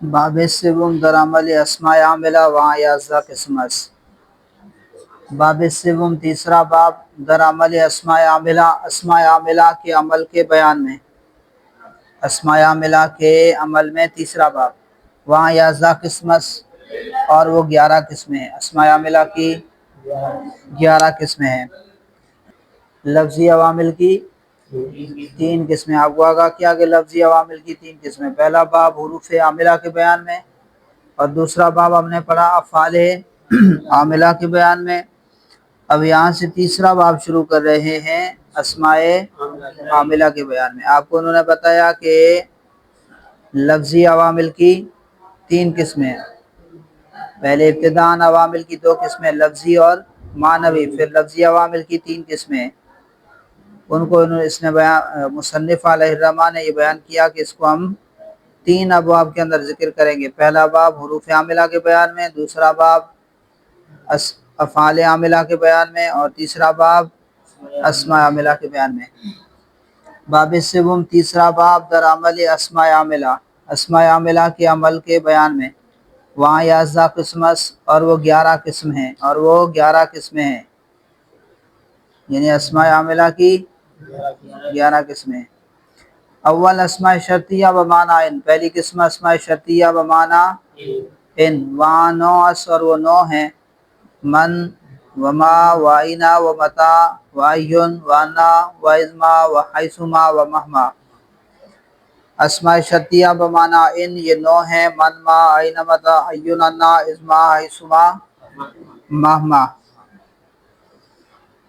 باب السوم در عمل اسماء عاملہ وہاں یازدہ قسم است۔ باب السوم تیسرا باب در عمل اسماء عاملہ، اسماء عاملہ کے عمل کے بیان میں، اسماء عاملہ کے عمل میں تیسرا باب۔ وہاں یازدہ قسم است اور وہ 11 قسمیں ہیں۔ اسماء عاملہ کی 11 قسمیں ہیں۔ لفظی عوامل کی 3 قسمیں۔ آپ کو آگاہ کیا کہ لفظی عوامل کی 3 قسمیں۔ پہلا باب حروف عاملہ کے بیان میں، اور دوسرا باب ہم نے پڑھا افعال عاملہ کے بیان میں۔ اب یہاں سے تیسرا باب شروع کر رہے ہیں اسماء عاملہ کے بیان میں۔ آپ کو انہوں نے بتایا کہ لفظی عوامل کی 3 قسمیں ہیں۔ پہلے ابتداءً عوامل کی 2 قسمیں، لفظی اور معنوی، پھر لفظی عوامل کی 3 قسمیں۔ ان کو اس نے مصنف علیہ الرحمٰ نے یہ بیان کیا کہ اس کو ہم 3 ابواب کے اندر ذکر کریں گے۔ پہلا باب حروف عاملہ کے بیان میں، دوسرا باب افعال عاملہ کے بیان میں، اور تیسرا باب اسماء عاملہ کے بیان میں۔ باب السوم تیسرا باب در عمل اسماء عاملہ، اسماء عاملہ کے عمل کے بیان میں۔ وہاں 11 قسم اور وہ 11 قسم ہیں، اور وہ 11 قسمیں ہیں، یعنی اسماء عاملہ کی 11 قسمیں۔ اول اسماء شرطیہ بمعنی ان، پہلی قسم اسماء شرطیہ بمعنی ان۔ وہاں 9 اور وہ 9 ہیں، من وما وائنا ومتا وایون وانا وازما وحیثما ومہما۔ اسماء شرطیہ بمعنی ان یہ 9 ہیں، من ما عین متا ایون انا ازما حیثما مہما۔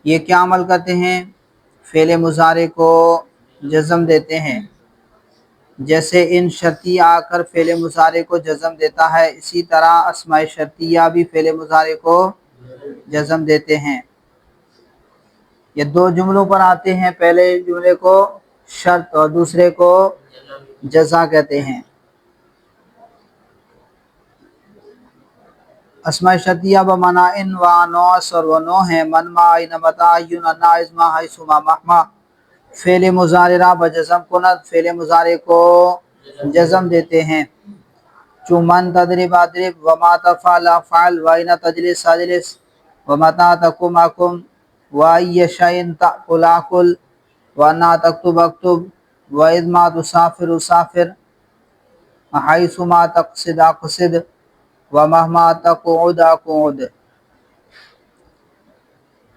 یہ کیا عمل کرتے ہیں؟ فعل مضارع کو جزم دیتے ہیں۔ جیسے ان شرطیہ آ کر فعل مضارع کو جزم دیتا ہے، اسی طرح اسماء شرطیہ بھی فعل مضارع کو جزم دیتے ہیں۔ یہ 2 جملوں پر آتے ہیں، پہلے جملے کو شرط اور دوسرے کو جزا کہتے ہیں۔ اسماء شرطیہ بمعنی ان، وہاں 9 اور وہ 9 ہیں، من ما عین متا ایون انا ازما حیثما مہما۔ فعل مضارع بجزم کند، فعل مضارع کو جزم دیتے ہیں۔ چون من تضرب اضرب، وما تفعل افعل، وائن تجلس اجلس، ومتا تقم اقم، وای شیء تأکل آکل، وانا تکتب اکتب، واذما تسافر اسافر، حیثما تقصد اقصد، ومہما تقعد اقعد۔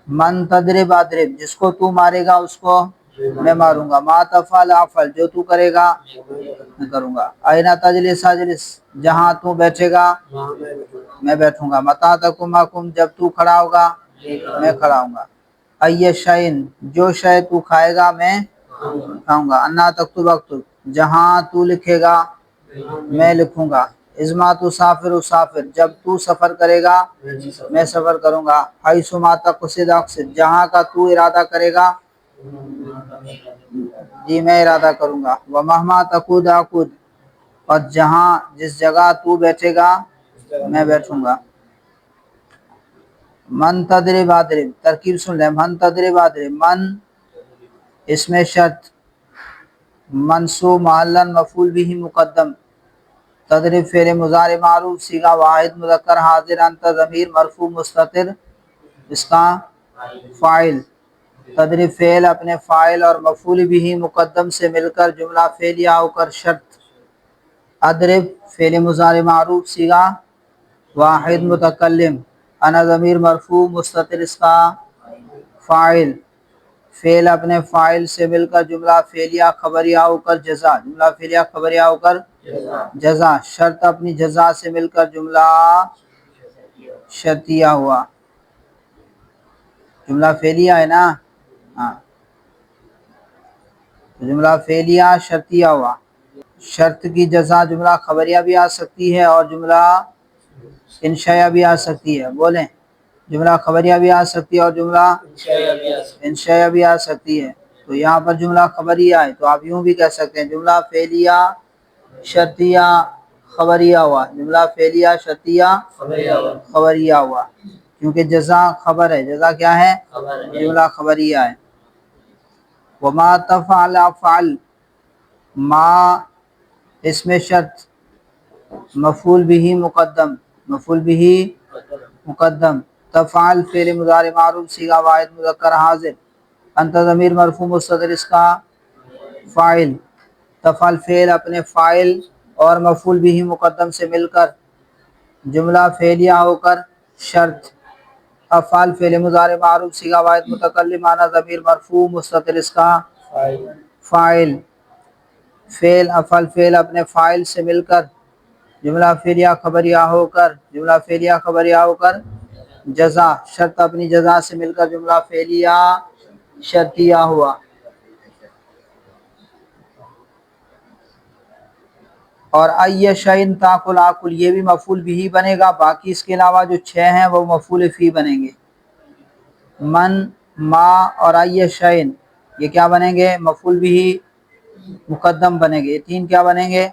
من تضرب اضرب، جس کو تو مارے گا اس کو میں ماروں گا۔ ما تفعل افعل، جو تو کرے گا میں کروں گا۔ این تجلس اجلس، جہاں تو بیٹھے گا میں بیٹھوں گا۔ متی تقوم اقوم، جب تو کھڑا ہوگا میں کھڑا ہوں گا۔ ای شیء، جو شے تو کھائے گا میں کھاؤں گا۔ انا تکتب اکتب، جہاں تو لکھے گا میں لکھوں گا۔ ازما تسافر اسافر، جب تو سفر کرے گا میں سفر کروں گا۔ حیثما تقصد اقصد، جہاں کا تو ارادہ کرے گا جی میں ارادہ کروں گا۔ ومہما تقعد اقعد، اور جس جگہ تو بیٹھے گا میں بیٹھوں گا۔ من تضرب اضرب، ترکیب سن لیں۔ من تضرب اضرب، من اس میں شرط، منصوب محلاً مفعول به مقدم، تضرب فعل مضارع معروف صیغہ واحد مذکر حاضر، انت ضمیر مرفوع مستتر اس کا فاعل۔ تضرب فعل اپنے فاعل اور مفعول به مقدم سے مل کر جملہ فعلیہ ہو کر شرط۔ اضرب فعل مضارع معروف صیغہ واحد متکلم، انا ضمیر مرفوع مستتر اس کا فاعل۔ فعل اپنے فاعل سے مل کر جملہ فعلیہ خبریہ ہو کر جزا، جملہ فعلیہ خبریہ ہو کر جزا۔ شرط اپنی جزا سے مل کر جملہ شرطیہ ہوا۔ جملہ فعلیہ ہے نا، ہاں جملہ فعلیہ شرطیہ ہوا۔ شرط کی جزا جملہ خبریہ بھی آ سکتی ہے اور جملہ انشائیہ بھی آ سکتی ہے، بولیں جملہ خبریہ بھی آ سکتی ہے اور جملہ انشائیہ بھی آ سکتی ہے۔ تو یہاں پر جملہ خبریہ ہے تو آپ یوں بھی کہہ سکتے ہیں جملہ فعلیہ شرطیہ خبریہ ہوا، جملہ فعلیہ شرطیہ خبریہ ہوا، کیونکہ جزا خبر ہے۔ جزا کیا ہے؟ جملہ خبریہ ہے۔ وما تفعل افعل، ما اس میں شرط، مفعول بھی مقدم، مفعول بھی مقدم، تفعل فعل مضارع معروف صیغہ واحد مذکر حاضر، انت ضمیر مرفوع مستتر اس کا فاعل، تفعل فعل اپنے فاعل اور مفعول بھی مقدم سے مل کر جملہ فعلیہ ہو کر شرط، افعال فعل مضارع معروف صیغہ واحد متکلم معنی ضمیر مرفوع مستتر اس کا فاعل، فعل افعال فعل اپنے فاعل سے مل کر جملہ فعلیہ خبریہ ہو کر، جملہ فعلیہ خبریہ ہو کر جزا شرط اپنی جزا سے مل کر جملہ فعلیہ شرطیہ ہوا۔ اور ای شئین تاکل آکل یہ بھی مفعول بھی بنے گا، باقی اس کے علاوہ جو 6 ہیں وہ مفعول فی بنیں گے، من، ما اور ای شئین یہ کیا بنیں گے؟ مفعول بھی مقدم بنیں گے، یہ 3 کیا بنیں گے؟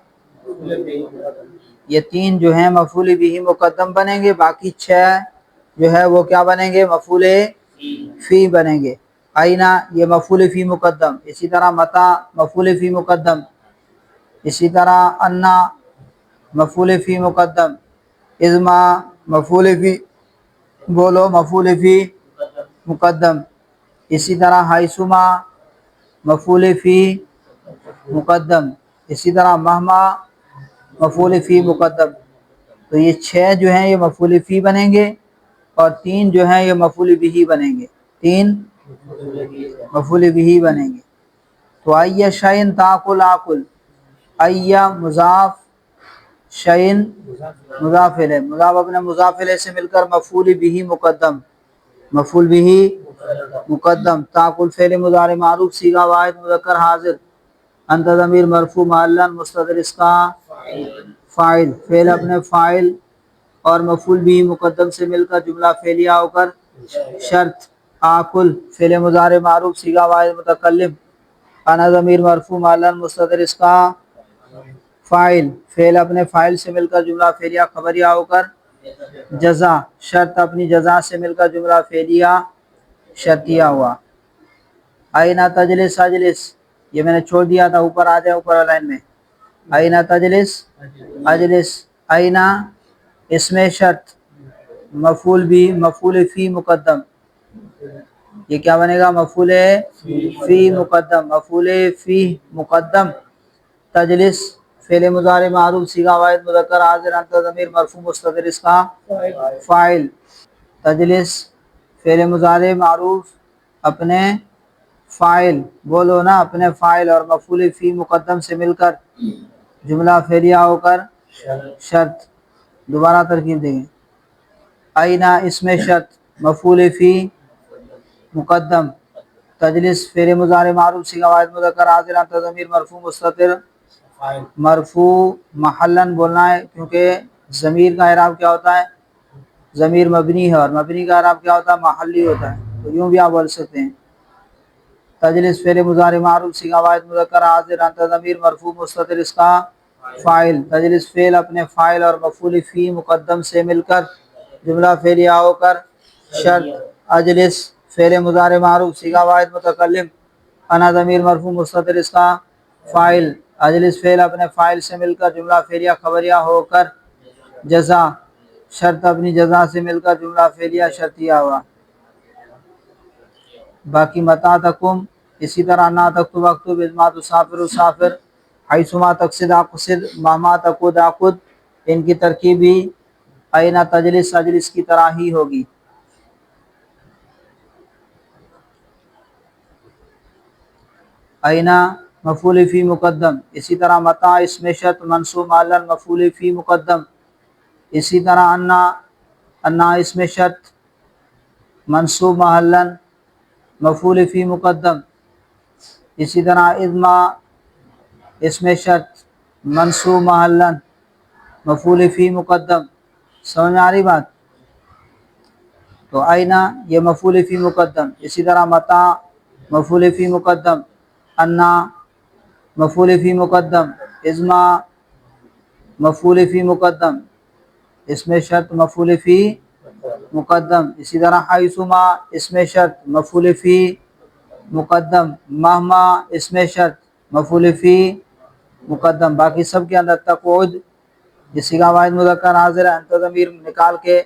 یہ 3 جو ہیں مفعول بھی مقدم بنیں گے، باقی 6 جو ہے وہ کیا بنیں گے؟ مفعول فی بنیں گے۔ آئینہ یہ مفعول فی مقدم، اسی طرح متا مفعول فی مقدم، اسی طرح انا مفعول فی مقدم، ازما مفعول فی بولو مفعول فی مقدم، اسی طرح حیثما مفعول فی مقدم، اسی طرح مہما مفعول فی مقدم۔ تو یہ 6 جو ہیں یہ مفعول فی بنیں گے اور 3 جو ہیں یہ مفعول بھی بنیں گے، 3 مفعول بھی بنیں گے۔ تو ای شئین تاکل آکل، ای مضاف، شئین مضاف الیہ، مضاف اپنے مضاف الیہ سے مل کر مفعول بھی مقدم، مفعول بھی مقدم، تاکل فعل مضارع معروف صیغہ واحد مذکر حاضر، انت ضمیر مرفوع معلن مستتر اس کا فاعل، فعل اپنے فاعل اور مفعول بھی مقدم سے مل کر جملہ فعلیہ ہو کر شرط، آکل فعل مضارع معروف صیغہ واحد متکلم، انا ضمیر مرفوع معلن مستتر اس کا فاعل، فعل اپنے فاعل سے مل کر جملہ فعلیہ خبریہ ہو کر جزا شرط اپنی جزا سے مل کر جملہ فعلیہ شرطیہ ہوا۔ آئینہ تجلس اجلس یہ میں نے چھوڑ دیا تھا، اوپر آ جائے اوپر لائن میں، آئینہ تجلس اجلس، آئینہ اس میں شرط مفعول بھی مفعول فی مقدم، یہ کیا بنے گا؟ مفعول فی مقدم، مفعول فی مقدم، تجلس فعل مضارع معروف صیغہ واحد مذکر حاضر، انت ضمیر مرفوع مستتر اس کا فاعل، تجلس فعل مضارع معروف اپنے فاعل بولو نا اپنے فاعل اور مفعول فی مقدم سے مل کر جملہ فعلیہ ہو کر شرط، دوبارہ ترکیب دیں گے، آئینہ اس میں شرط مفعول فی مقدم، تجلس فعل مضارع معروف صیغہ واحد مذکر حاضر، انت ضمیر مرفوع مستتر مرفوع محلن بولنا ہے کیونکہ ضمیر کا اعراب کیا ہوتا ہے؟ ضمیر مبنی ہے اور مبنی کا اعراب کیا ہوتا ہے؟ محلی ہوتا ہے، تو یوں بھی آپ بول سکتے ہیں تجلس فعل مضارع معروف صیغہ واحد مذکر حاضر، انت ضمیر مرفوع مستتر اس کا فاعل، تجلس فعل اپنے فاعل اور مفعول فی مقدم سے مل کر جملہ فعلیہ ہو کر شرط، اجلس فعل مضارع معروف صیغہ واحد متکلم، انا ضمیر مرفوع مستتر اس کا فاعل، اجلس فعل اپنے فاعل سے مل کر جملہ فعلیہ خبریہ ہو کر جزا شرط اپنی جزا سے مل کر جملہ فعلیہ شرطیہ ہوا۔ باقی متا تکم اسی طرح نا تکتب اکتب، ازما تسافر اسافر، حیثما تقصد اقصد، مہما تقود اقد، ان کی ترکیب بھی آئینہ تجلس اجلس کی طرح ہی ہوگی۔ آئینہ مفعول فی مقدم، اسی طرح متا اسم شرط منصوب معلن مفعول فی مقدم، اسی طرح انا اسم شرط منصوب محلن مفعول فی مقدم، اسی طرح ازما اسم شرط منصوب محلن مفعول فی مقدم۔ سمجھ میں آ رہی بات؟ تو آئینہ یہ مفعول فی مقدم، اسی طرح متا مفعول فی مقدم، انا مفعول فی مقدم، ازما مفعول فی مقدم، اسم شرط مفعول فی مقدم، اسی طرح حیثما اسم شرط مفعول فی مقدم، مہما اسم شرط مفعول فی مقدم۔ باقی سب کے اندر تقعد یہ صیغہ واحد مذکر حاضر ہے، انت ضمیر نکال کے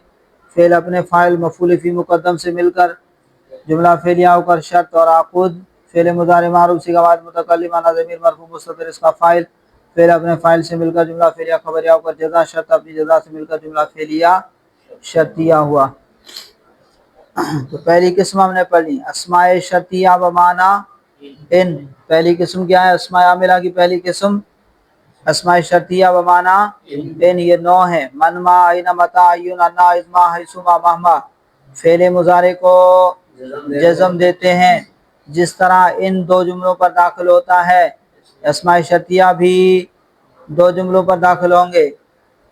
فعل اپنے فاعل مفعول فی مقدم سے مل کر جملہ فعلیہ ہو کر شرط اور عقود فعل مضارع معروف صیغہ واحد متکلم انا ضمیر مرفوع مستتر اس کا فاعل فعل اپنے فاعل سے مل کر جملہ فعلیہ خبریہ ہو کر جزا شرط اپنی جزا سے مل کر جملہ فعلیہ شرطیہ ہوا۔ تو پہلی قسم ہم نے پڑھ لی اسماء شرطیہ بمعنی ان۔ پہلی قسم کیا ہے؟ اسماء عاملہ کی پہلی قسم اسماء شرطیہ بمعنی ان، یہ 9 ہے۔ من ما این متا ایون انا اذما حیثما مہما، فعل مضارع کو جزم دیتے ہیں جس طرح ان 2 جملوں پر داخل ہوتا ہے، اسماء شرطیہ بھی 2 جملوں پر داخل ہوں گے،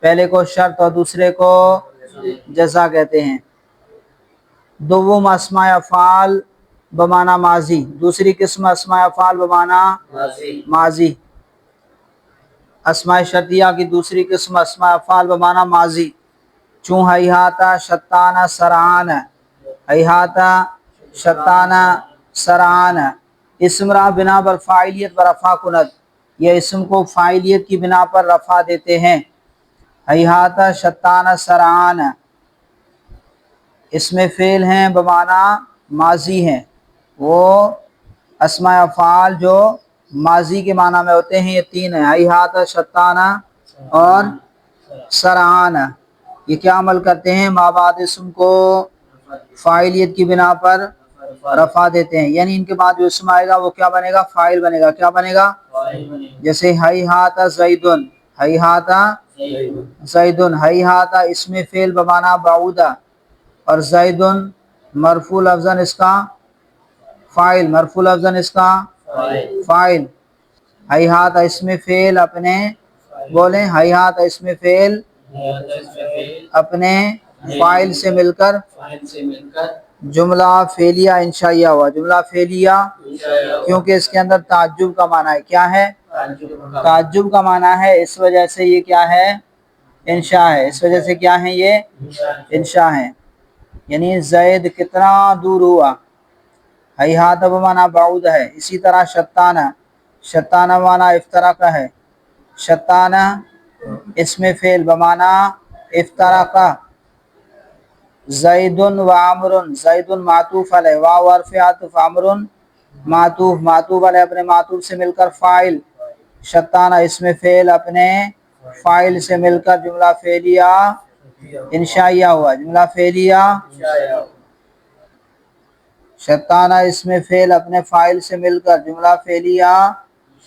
پہلے کو شرط اور دوسرے کو جزا کہتے ہیں۔ دوم اسماء افعال بمعنی ماضی، دوسری قسم اسماء افعال بمعنی ماضی۔ اسماء شرطیہ کی دوسری قسم اسماء افعال بمعنی ماضی، چون ہیہاتا شتانا سرعان، ہیہاتا شتانا سرعان، اسم را بنا پر فاعلیت و رفع کند، یہ اسم کو فاعلیت کی بنا پر رفع دیتے ہیں۔ ہیہاتا شتانا سرعان اس میں فعل ہیں بمعنی ماضی ہیں، وہ اسماء افعال جو ماضی کے معنی میں ہوتے ہیں یہ 3 ہیں، ہیہات شتانا اور سرعان۔ یہ کیا عمل کرتے ہیں؟ ما بعد اسم کو فاعلیت کی بنا پر رفع دیتے ہیں، یعنی ان کے بعد جو اسم آئے گا وہ کیا بنے گا؟ فاعل بنے گا۔ کیا بنے گا؟ جیسے ہیہات زیدن، ہیہات زیدن، ہیہات اسم فعل بمعنی بعودہ اور زیدن مرفوع لفظاً اس کا فاعل، مرفوع لفظاً اس کا فاعل۔ ہیہات اسم فعل اپنے بولیں، ہیہات اسم فعل اپنے فاعل سے مل کر جملہ فعلیہ انشائیہ ہوا، جملہ فعلیہ کیونکہ اس کے اندر تعجب کا معنی ہے۔ کیا ہے؟ تعجب کا معنی ہے، اس وجہ سے یہ کیا ہے؟ انشاء ہے، اس وجہ سے کیا ہے؟ یہ انشاء ہے، یعنی زید کتنا دور ہوا، ہیہات بمعنی بعود ہے۔ اسی طرح شتانہ، شتانہ معنی افتراق ہے، شتانہ اسم فعل بمعنی افتراق۔ زید و عمر، زید معطوف علیہ، واو حرف عطف، عمر معطوف، معطوف علیہ اپنے معطوف سے مل کر فاعل، شتانہ اسم فعل اپنے فاعل سے مل کر جملہ فعلیہ انشائیہ ہوا، جملہ فعلیہ شتانہ اسم فعل اپنے فاعل سے مل کر جملہ فعلیہ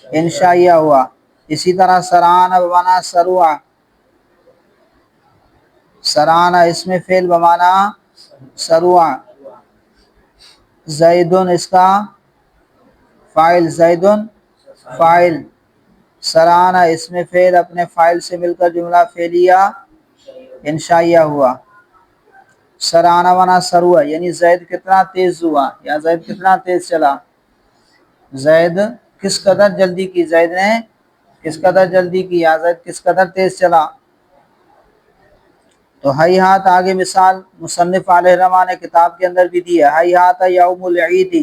انشائیہ ہوا۔ اسی طرح سرعان بمعنی سروع، سرعان اسم فعل بمعنی سروع، زیدن اس کا فاعل، زیدن فاعل، سرعان اسم فعل اپنے فاعل سے مل کر جملہ فعلیہ انشائیہ ہوا۔ سرعان معنی سروع، یعنی زید کتنا تیز ہوا یا زید کتنا تیز چلا، زید کس قدر جلدی کی، زید نے کس قدر جلدی کی یا زید کس قدر تیز چلا۔ تو ہیہات آگے مثال مصنف علیہ الرحمہ نے کتاب کے اندر بھی دی ہے، ہیہات یوم العید،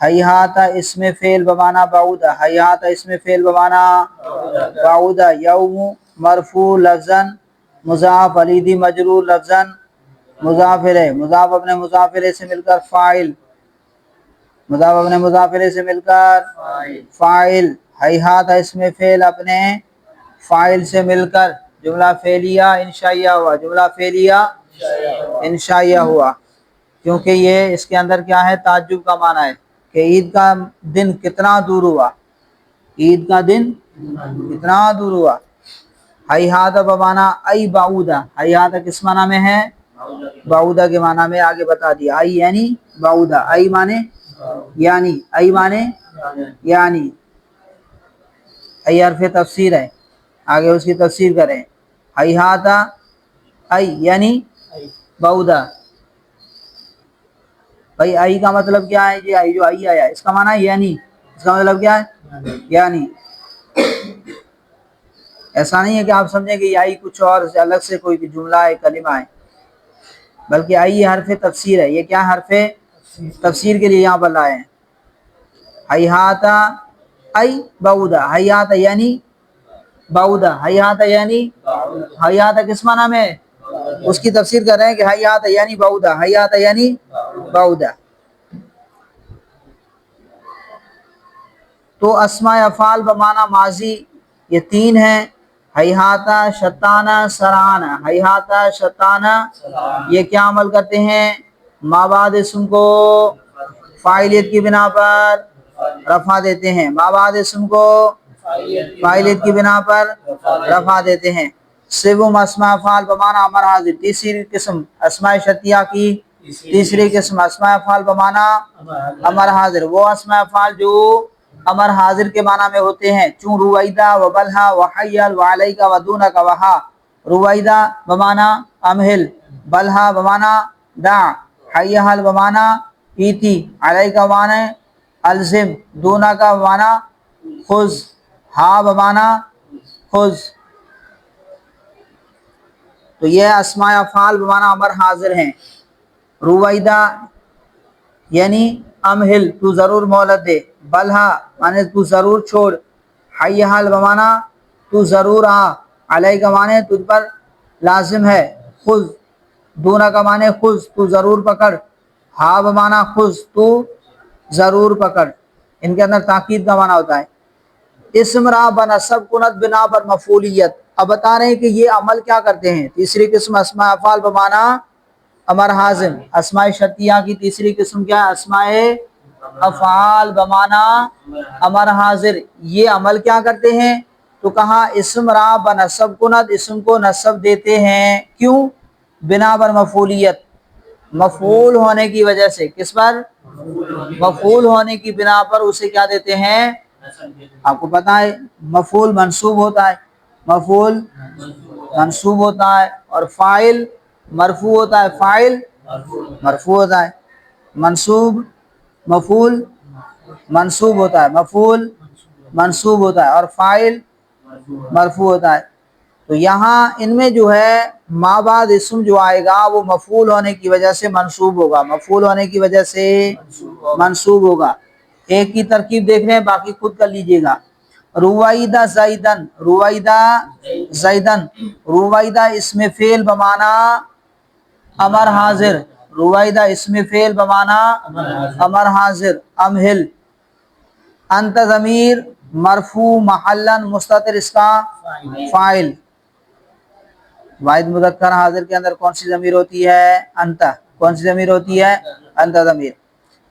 ہیہات اسم فعل بمعنی بعودہ، ہیہات اسم فعل بمعنی بعودہ، یوم مرفوع لفظاً مضاف، العید مجرور لفظاً مضاف الیہ، مضاف اپنے مضاف الیہ سے مل کر فاعل، مضاف اپنے مضاف الیہ سے مل کر فاعل، ہیہات اسم فعل اپنے فاعل سے مل کر جملہ فعلیہ انشائیہ ہوا، جملہ فعلیہ انشائیہ ہوا، کیونکہ یہ اس کے اندر کیا ہے؟ تعجب کا معنی ہے کہ عید کا دن کتنا دور ہوا، عید کا دن کتنا دور ہوا۔ ہیہات بمعنی ای بعودہ، ہیہات کس معنی میں ہے؟ بعودہ کے معنی میں آگے بتا دیا، ای یعنی بعودہ، ای معنی یعنی، ای معنی یعنی، ای حرف تفسیر ہے، آگے اس کی تفسیر کریں، ہیہات ای یعنی بعودہ۔ بھائی ای کا مطلب کیا ہے؟ جی ای جو ای آیا اس کا معنی یعنی، اس کا مطلب کیا ہے؟ یعنی۔ ایسا نہیں ہے کہ آپ سمجھیں کہ یہ آئی کچھ اور الگ سے کوئی جملہ ہے، کلمہ ہے، بلکہ آئی حرف تفسیر ہے۔ یہ کیا حرف تفسیر کے لیے یہاں پر لائے ہیں، ہیہات ای بعودہ، ہیہات یعنی بعودہ، ہیہات یعنی حیات کس معنی میں؟ اس کی تفسیر کر رہے ہیں کہ حیات یعنی بعودہ، حیات یعنی بعودہ۔ تو اسماء افعال بمعنی ماضی یہ تین ہیں، حیاتہ، شتانہ، سرانہ۔ حیاتہ، شتانہ یہ کیا عمل کرتے ہیں؟ ما بعد اسم کو فاعلیت کی بنا پر رفع دیتے ہیں، ما بعد اسم کو فاعلیت کی بنا پر رفع دیتے ہیں۔ سوم اسماء افعال بمعنی امر حاضر، تیسری قسم اسماء شرطیہ کی تیسری قسم اسماء افعال بمعنی امر حاضر، وہ اسماء افعال جو امر حاضر کے معنی میں ہوتے ہیں، چون رویدہ و بلہا و حیل و علیکہ و دونک و ہا۔ رویدہ بمعنی امہل، بلہا بمعنی دع، حیل بمعنی ایتی، علیکہ بمعنی الزم، دونک بمعنی خذ، ہا بمعنی خذ۔ تو یہ اسماء افعال بمعنی امر حاضر ہیں۔ رویدہ یعنی امہل تو ضرور مہلت دے، بلہا مانے تو ضرور چھوڑ، حی حال بمانا تو ضرور آ، علیہ کا مانے تجھ پر لازم ہے، خذ دونہ کا مانے خذ تو ضرور پکڑ، ہا بمانا خذ تو ضرور پکڑ۔ ان کے اندر تاکید کا معنی ہوتا ہے۔ اسم را بنصب کنت بنا پر مفعولیت، اب بتا رہے ہیں کہ یہ عمل کیا کرتے ہیں۔ تیسری قسم اسماء افعال بمعنی امر حاضر، اسماء شرطیہ کی تیسری قسم کیا ہے؟ اسماء افعال بمعنی امر حاضر، یہ عمل کیا کرتے ہیں؟ تو کہا اسم را بنصب کنت، اسم کو نصب دیتے ہیں، کیوں؟ بنا پر مفعولیت، مفعول ہونے کی وجہ سے۔ کس پر؟ مفعول ہونے کی بنا پر اسے کیا دیتے ہیں؟ آپ کو پتا ہے مفعول منصوب ہوتا ہے، مفعول منصوب ہوتا ہے، اور فاعل مرفوع ہوتا ہے، فاعل مرفوع ہوتا ہے۔ منصوب مفعول منصوب ہوتا ہے، مفعول منصوب ہوتا ہے، اور فاعل مرفوع ہوتا ہے۔ تو یہاں ان میں جو ہے ما بعد اسم جو آئے گا وہ مفعول ہونے کی وجہ سے منصوب ہوگا، مفعول ہونے کی وجہ سے منصوب ہوگا۔ ایک کی ترکیب دیکھ رہے ہیں، باقی خود کر لیجئے گا۔ رویدہ زیدن، رویدہ زیدن، رویدہ اسم فعل بمعنی امر حاضر، رویدہ اسم فعل بمعنی امر حاضر، امہل۔ انت ضمیر مرفوع محلا مستتر، اس کا فاعل۔ واحد مذکر حاضر کے اندر کون سی ضمیر ہوتی ہے؟ انت۔ کون سی ضمیر ہوتی ہے؟ انت ضمیر۔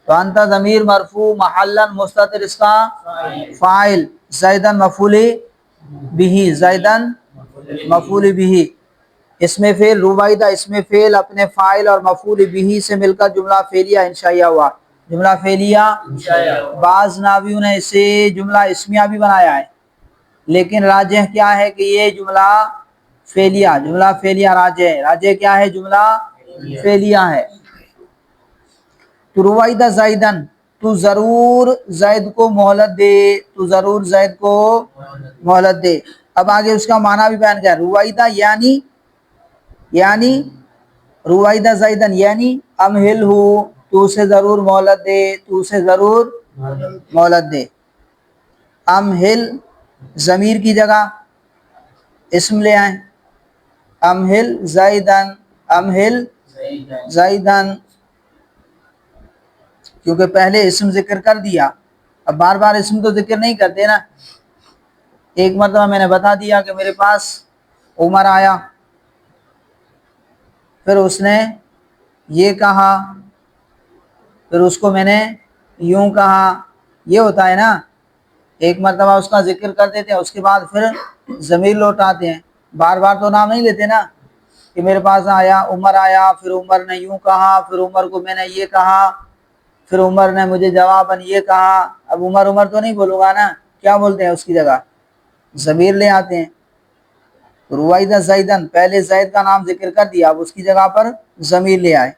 تو انت ضمیر مرفوع محلا مستتر، اس کا فاعل۔ زیدن مفعول بھی، زیدن مفعول بھی۔ اسم فعل رویدہ اسم فعل اپنے فاعل اور مفعول بھی سے مل کر جملہ فعلیہ انشائیہ ہوا، جملہ فعلیہ۔ بعض ناویوں نے اسے جملہ اسمیہ بھی بنایا ہے، لیکن راجح کیا ہے کہ یہ جملہ فعلیہ، جملہ فعلیہ راجح ہے۔ راجح کیا ہے؟ جملہ فعلیہ ہے۔ تو رویدہ زیدن، تو ضرور زید کو مہلت دے، تو ضرور زید کو مہلت دے۔ اب آگے اس کا معنی بھی بیان کیا ہے۔ رویدہ یعنی رویدہ زیدن یعنی امہل ہو، تو اسے ضرور مہلت دے، تو اسے ضرور مہلت دے۔ امہل ضمیر کی جگہ اسم لے آئیں، امہل زیدن، امہل زیدن، کیونکہ پہلے اسم ذکر کر دیا، اب بار بار اسم تو ذکر نہیں کرتے نا۔ ایک مرتبہ میں نے بتا دیا کہ میرے پاس عمر آیا، پھر اس نے یہ کہا، پھر اس کو میں نے یوں کہا، یہ ہوتا ہے نا۔ ایک مرتبہ اس کا ذکر کر دیتے ہیں، اس کے بعد پھر ضمیر لوٹاتے ہیں، بار بار تو نام نہیں لیتے نا کہ میرے پاس آیا عمر آیا، پھر عمر نے یوں کہا، پھر عمر کو میں نے یہ کہا، پھر عمر نے مجھے جواباً یہ کہا۔ اب عمر عمر تو نہیں بولوں گا نا، کیا بولتے ہیں اس کی جگہ؟ ضمیر لے آتے ہیں۔ رویدہ زیدن، پہلے زید کا نام ذکر کر دیا، اب اس کی جگہ پر ضمیر لے آئے۔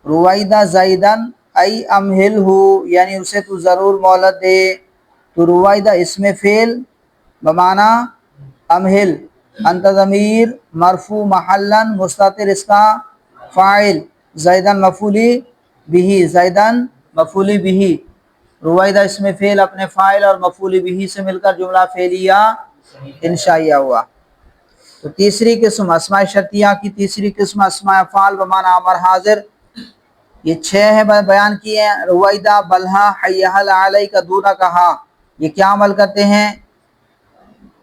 رویدہ زیدن ای امہل ہو، یعنی اسے تو ضرور مہلت دے۔ تو رویدہ اسم فعل بمعنی امہل، انت ضمیر مرفوع محلا مستتر، اس کا فاعل۔ زیدن مفعول بھی، زیدن مفعول بھی۔ رویدہ اسم فعل اپنے فاعل اور مفعول بھی سے مل کر جملہ فعلیہ انشائیہ ہوا۔ تو تیسری قسم اسماء شرطیہ کی تیسری قسم اسماء افعال بمعنی امر حاضر، یہ 6 ہیں بیان کیے ہیں۔ رویدہ، بلہا، حیہل علیک، دونہ کہا، یہ کیا عمل کرتے ہیں؟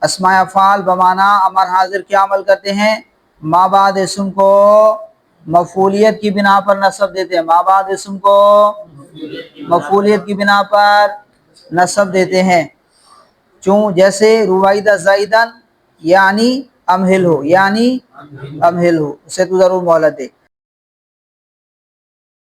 اسماء افعال بمعنی امر حاضر کیا عمل کرتے ہیں؟ ما بعد اسم کو مفعولیت کی بنا پر نصب دیتے ہیں، ما بعد اسم کو مفعولیت کی بنا پر نصب دیتے ہیں۔ چون جیسے رویدہ زیدن یعنی امہل ہو، یعنی امہل ہو، اسے تو ضرور مہلت دے۔